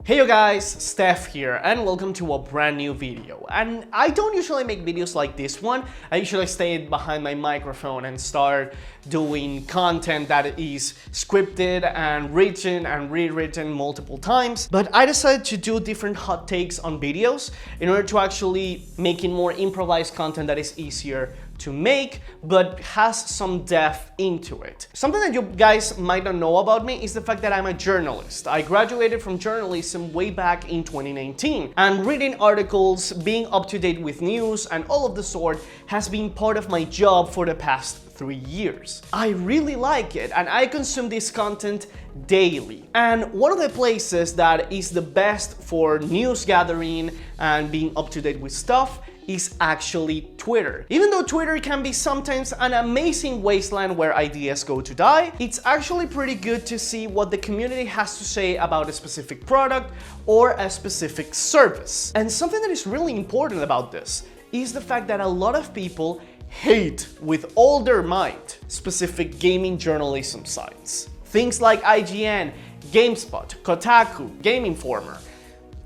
Hey you guys, Steph here and welcome to a brand new video. And I don't usually make videos like this one. I usually stay behind my microphone and start doing content that is scripted and written and rewritten multiple times. But I decided to do different hot takes on videos in order to actually making more improvised content that is easier to make but has some depth into it. Something that you guys might not know about me is the fact that I'm a journalist. I graduated from journalism way back in 2019, and reading articles, being up to date with news and all of the sort has been part of my job for the past 3 years. I really like it and I consume this content daily. And one of the places that is the best for news gathering and being up to date with stuff is actually Twitter. Even though Twitter can be sometimes an amazing wasteland where ideas go to die, it's actually pretty good to see what the community has to say about a specific product or a specific service. And something that is really important about this is the fact that a lot of people hate with all their might specific gaming journalism sites. Things like IGN, GameSpot, Kotaku, Game Informer,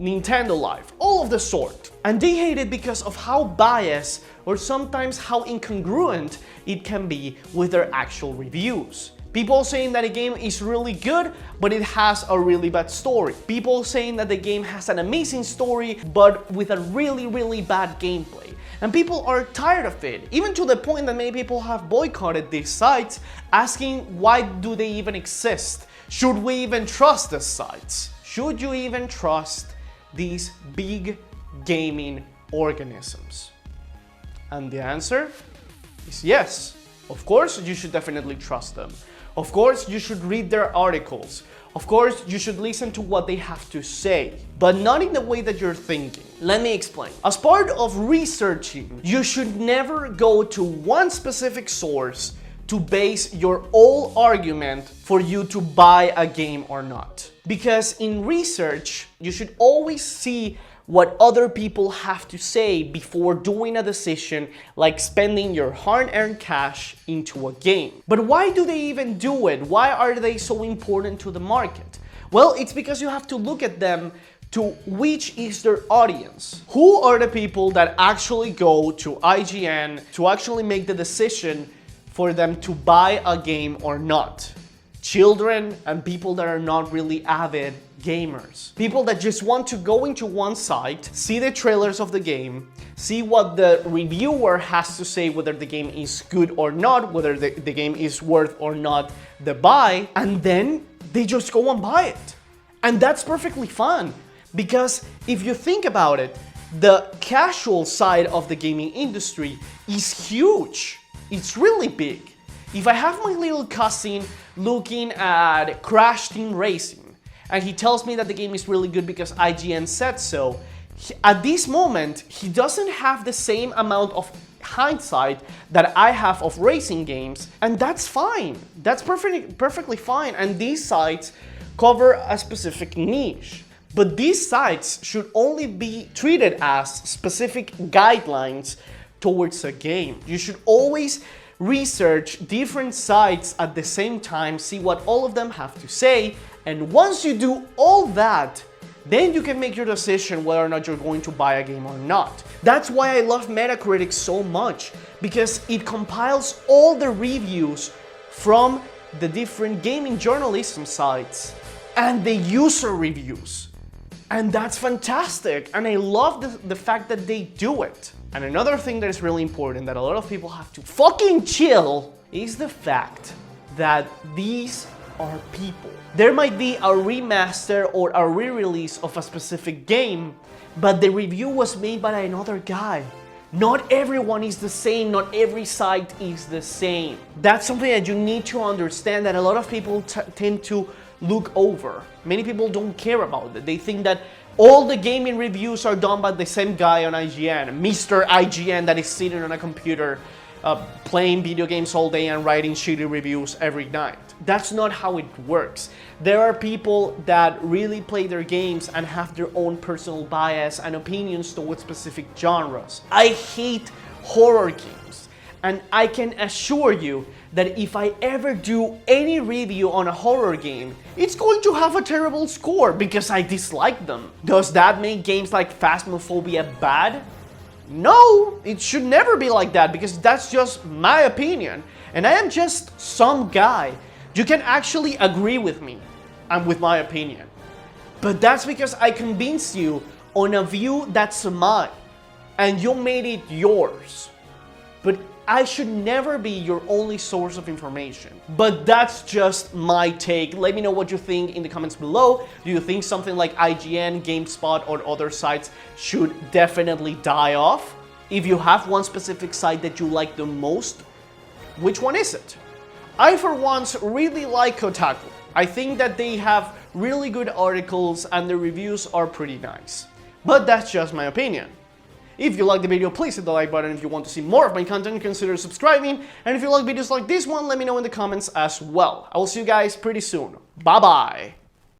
Nintendo Life, all of the sort. And they hate it because of how biased or sometimes how incongruent it can be with their actual reviews. People saying that a game is really good, but it has a really bad story. People saying that the game has an amazing story, but with a really bad gameplay. And people are tired of it, even to the point that many people have boycotted these sites, asking why do they even exist? Should we even trust these sites? Should you even trust these big gaming organisms? And the answer is yes. Of course, you should definitely trust them. Of course, you should read their articles. Of course, you should listen to what they have to say, but not in the way that you're thinking. Let me explain. As part of researching, you should never go to one specific source to base your whole argument for you to buy a game or not. Because in research, you should always see what other people have to say before doing a decision like spending your hard-earned cash into a game. But why do they even do it? Why are they so important to the market? Well, it's because you have to look at them to which is their audience. Who are the people that actually go to IGN to actually make the decision for them to buy a game or not? Children and people that are not really avid gamers. People that just want to go into one site, see the trailers of the game, see what the reviewer has to say, whether the game is good or not, whether the game is worth or not the buy, and then they just go and buy it. And that's perfectly fine, because if you think about it, the casual side of the gaming industry is huge. It's really big. If I have my little cousin looking at Crash Team Racing and he tells me that the game is really good because IGN said so, at this moment he doesn't have the same amount of hindsight that I have of racing games, and that's fine. That's perfectly fine, and these sites cover a specific niche. But these sites should only be treated as specific guidelines towards a game. You should always research different sites at the same time, see what all of them have to say, and once you do all that, then you can make your decision whether or not you're going to buy a game or not. That's why I love Metacritic so much, because it compiles all the reviews from the different gaming journalism sites and the user reviews. And that's fantastic, and I love the fact that they do it. And another thing that is really important that a lot of people have to fucking chill is the fact that these are people. There might be a remaster or a re-release of a specific game, but the review was made by another guy. Not everyone is the same, not every site is the same. That's something that you need to understand, that a lot of people tend to look over. Many people don't care about it. They think that all the gaming reviews are done by the same guy on IGN, Mr. IGN, that is sitting on a computer playing video games all day and writing shitty reviews every night. That's not how it works. There are people that really play their games and have their own personal bias and opinions towards specific genres. I hate horror games, and I can assure you that if I ever do any review on a horror game, it's going to have a terrible score because I dislike them. Does that make games like Phasmophobia bad? No, it should never be like that because that's just my opinion. And I am just some guy. You can actually agree with me and with my opinion. But that's because I convinced you on a view that's mine. And you made it yours. But I should never be your only source of information. But that's just my take. Let me know what you think in the comments below. Do you think something like IGN, GameSpot, or other sites should definitely die off? If you have one specific site that you like the most, which one is it? I, for once, really like Kotaku. I think that they have really good articles and the reviews are pretty nice. But that's just my opinion. If you liked the video, please hit the like button. If you want to see more of my content, consider subscribing. And if you like videos like this one, let me know in the comments as well. I will see you guys pretty soon. Bye bye!